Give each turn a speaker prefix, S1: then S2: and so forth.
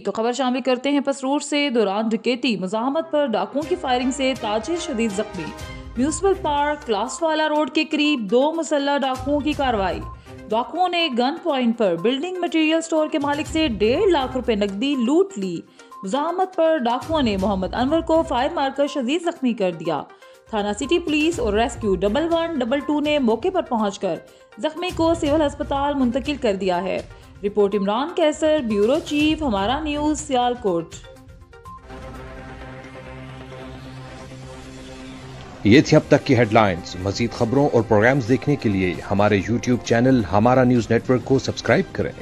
S1: तो खबर शामिल करते हैं पसरूर से। दौरान डकैती मुजाहमत पर डाकुओं की फायरिंग से ताजिर शदीद जख्मी। म्यूनिसिपल पार्क क्लासवाला रोड के करीब 2 मुसल्लह डाकुओं की कार्रवाई। डाकुओं ने गन पॉइंट पर बिल्डिंग मटेरियल स्टोर के मालिक से 1.5 लाख रुपए नकदी लूट ली। मुजाहमत पर डाकुओं ने मोहम्मद अनवर को फायर मारकर शदीद जख्मी कर दिया। थाना सिटी पुलिस और रेस्क्यू 1112 ने मौके पर पहुंचकर जख्मी को सिविल अस्पताल मुंतकिल कर दिया है। रिपोर्ट इमरान कैसर, ब्यूरो चीफ, हमारा न्यूज, सियालकोट।
S2: ये थी अब तक की हेडलाइंस। मजीद खबरों और प्रोग्राम्स देखने के लिए हमारे YouTube चैनल हमारा न्यूज नेटवर्क को सब्सक्राइब करें।